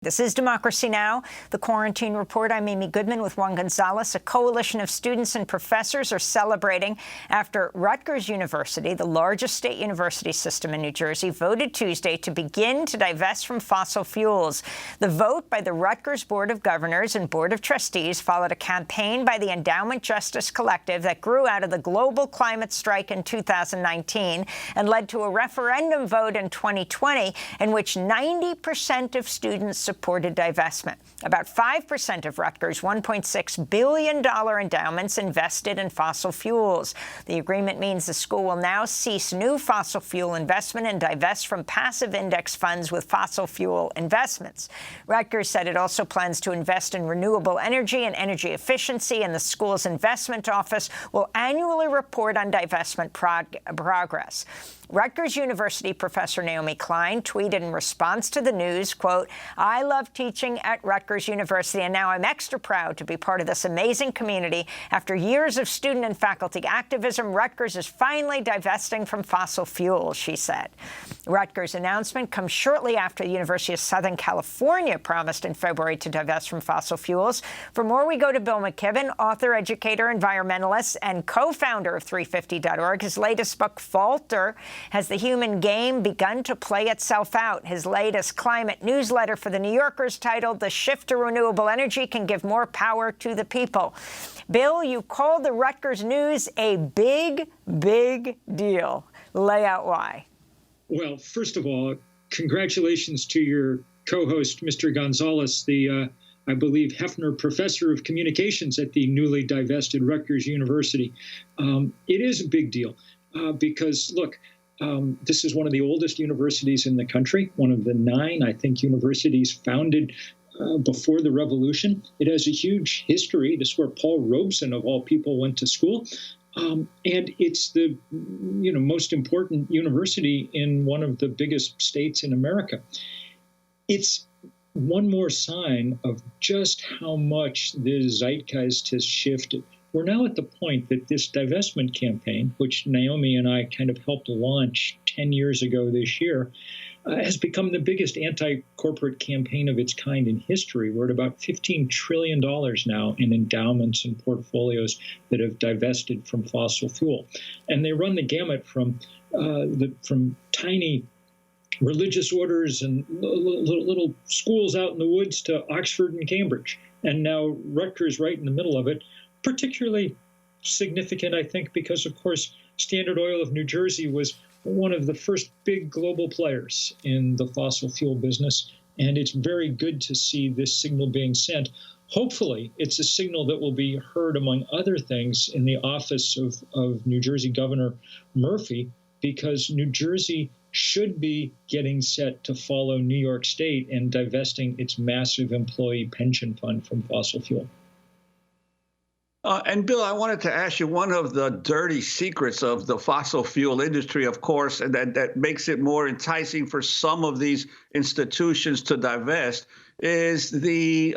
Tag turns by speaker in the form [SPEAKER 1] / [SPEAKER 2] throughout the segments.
[SPEAKER 1] This is Democracy Now!, the Quarantine Report. I'm Amy Goodman with Juan Gonzalez. A coalition of students and professors are celebrating after Rutgers University, the largest state university system in New Jersey, voted Tuesday to begin to divest from fossil fuels. The vote by the Rutgers Board of Governors and Board of Trustees followed a campaign by the Endowment Justice Collective that grew out of the global climate strike in 2019 and led to a referendum vote in 2020 in which 90% of students supported divestment. About 5% of Rutgers' $1.6 billion endowments invested in fossil fuels. The agreement means the school will now cease new fossil fuel investment and divest from passive index funds with fossil fuel investments. Rutgers said it also plans to invest in renewable energy and energy efficiency, and the school's investment office will annually report on divestment progress. Rutgers University professor Naomi Klein tweeted in response to the news, quote, "I love teaching at Rutgers University, and now I'm extra proud to be part of this amazing community. After years of student and faculty activism, Rutgers is finally divesting from fossil fuels," she said. Rutgers' announcement comes shortly after the University of Southern California promised in February to divest from fossil fuels. For more, we go to Bill McKibben, author, educator, environmentalist, and co-founder of 350.org. His latest book, Falter: Has the Human Game Begun to Play Itself Out? His latest climate newsletter for The New Yorker's titled "The Shift to Renewable Energy Can Give More Power to the People." Bill, you called the Rutgers news a big, big deal. Lay out why.
[SPEAKER 2] Well, first of all, congratulations to your co-host, Mr. Gonzalez, the, I believe, Hefner Professor of Communications at the newly divested Rutgers University. It is a big deal because, look, this is one of the oldest universities in the country, one of the 9, I think, universities founded before the revolution. It has a huge history. This is where Paul Robeson, of all people, went to school. And it's the most important university in one of the biggest states in America. It's one more sign of just how much the zeitgeist has shifted. We're now at the point that this divestment campaign, which Naomi and I kind of helped launch 10 years ago this year, has become the biggest anti-corporate campaign of its kind in history. We're at about $15 trillion now in endowments and portfolios that have divested from fossil fuel. And they run the gamut from tiny religious orders and little schools out in the woods to Oxford and Cambridge. And now Rutgers right in the middle of it. Particularly significant, I think, because, of course, Standard Oil of New Jersey was one of the first big global players in the fossil fuel business, and it's very good to see this signal being sent. Hopefully, it's a signal that will be heard, among other things, in the office of New Jersey Governor Murphy, because New Jersey should be getting set to follow New York State and divesting its massive employee pension fund from fossil fuel.
[SPEAKER 3] And Bill, I wanted to ask you, one of the dirty secrets of the fossil fuel industry, of course, and that makes it more enticing for some of these institutions to divest, is the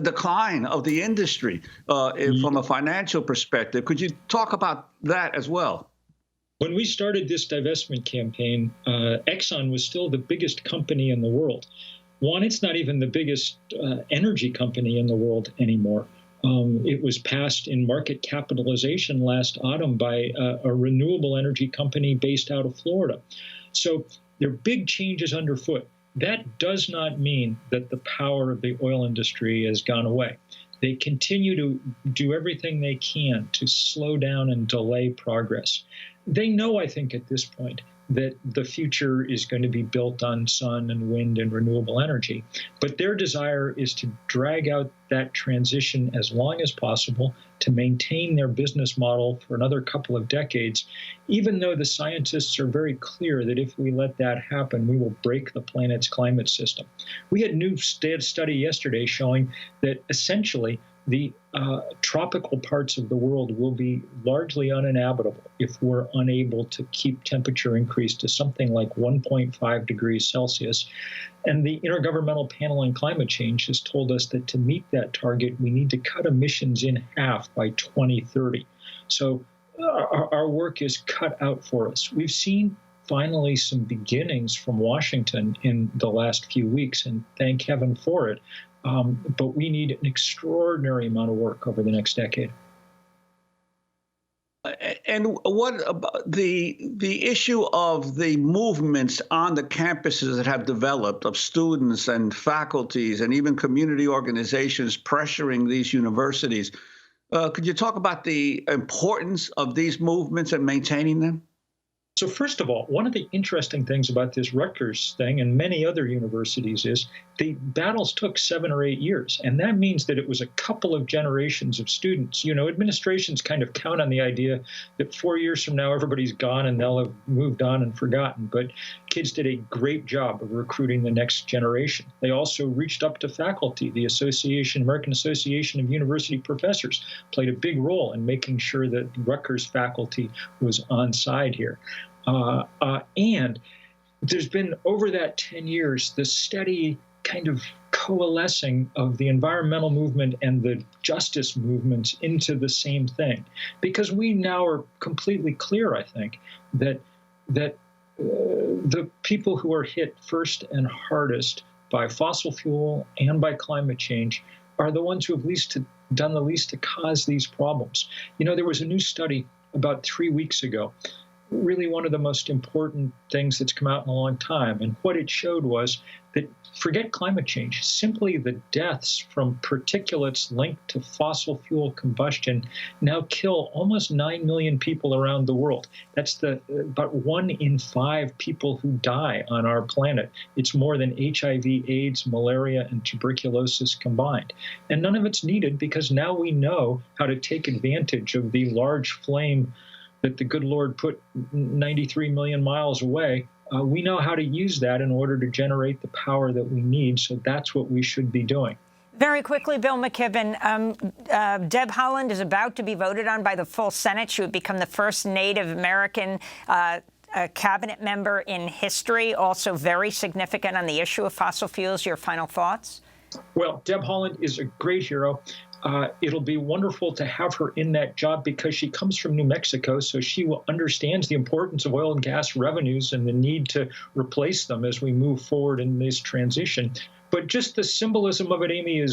[SPEAKER 3] decline of the industry from a financial perspective. Could you talk about that as well?
[SPEAKER 2] When we started this divestment campaign, Exxon was still the biggest company in the world. One, it's not even the biggest energy company in the world anymore. It was passed in market capitalization last autumn by a renewable energy company based out of Florida. So there are big changes underfoot. That does not mean that the power of the oil industry has gone away. They continue to do everything they can to slow down and delay progress. They know, I think, at this point, that the future is going to be built on sun and wind and renewable energy. But their desire is to drag out that transition as long as possible to maintain their business model for another couple of decades, even though the scientists are very clear that if we let that happen, we will break the planet's climate system. We had a new study yesterday showing that essentially the tropical parts of the world will be largely uninhabitable if we're unable to keep temperature increase to something like 1.5 degrees Celsius. And the Intergovernmental Panel on Climate Change has told us that to meet that target, we need to cut emissions in half by 2030. So our work is cut out for us. We've seen finally some beginnings from Washington in the last few weeks, and thank heaven for it. But we need an extraordinary amount of work over the next decade.
[SPEAKER 3] And what about the issue of the movements on the campuses that have developed of students and faculties and even community organizations pressuring these universities? Could you talk about the importance of these movements and maintaining them?
[SPEAKER 2] So first of all, one of the interesting things about this Rutgers thing and many other universities is the battles took 7 or 8 years. And that means that it was a couple of generations of students. You know, administrations kind of count on the idea that 4 years from now, everybody's gone and they'll have moved on and forgotten. But kids did a great job of recruiting the next generation. They also reached up to faculty. The American Association of University Professors played a big role in making sure that Rutgers faculty was on side here. And there's been, over that 10 years, this steady kind of coalescing of the environmental movement and the justice movements into the same thing. Because we now are completely clear, I think, that the people who are hit first and hardest by fossil fuel and by climate change are the ones who have done the least to cause these problems. You know, there was a new study about 3 weeks ago, really one of the most important things that's come out in a long time. And what it showed was that, forget climate change, simply the deaths from particulates linked to fossil fuel combustion now kill almost 9 million people around the world. That's about 1 in 5 people who die on our planet. It's more than HIV, AIDS, malaria, and tuberculosis combined. And none of it's needed because now we know how to take advantage of the large flame that the good Lord put 93 million miles away. We know how to use that in order to generate the power that we need. So that's what we should be doing.
[SPEAKER 1] Very quickly, Bill McKibben, Deb Haaland is about to be voted on by the full Senate. She would become the first Native American cabinet member in history, also very significant on the issue of fossil fuels. Your final thoughts?
[SPEAKER 2] Well, Deb Haaland is a great hero. It'll be wonderful to have her in that job because she comes from New Mexico, so she understands the importance of oil and gas revenues and the need to replace them as we move forward in this transition. But just the symbolism of it, Amy,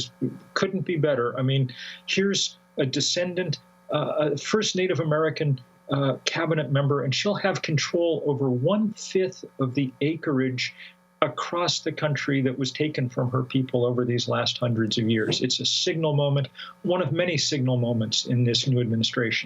[SPEAKER 2] couldn't be better. I mean, here's a descendant, a first Native American cabinet member, and she'll have control over 1/5 of the acreage across the country that was taken from her people over these last hundreds of years. It's a signal moment, one of many signal moments in this new administration.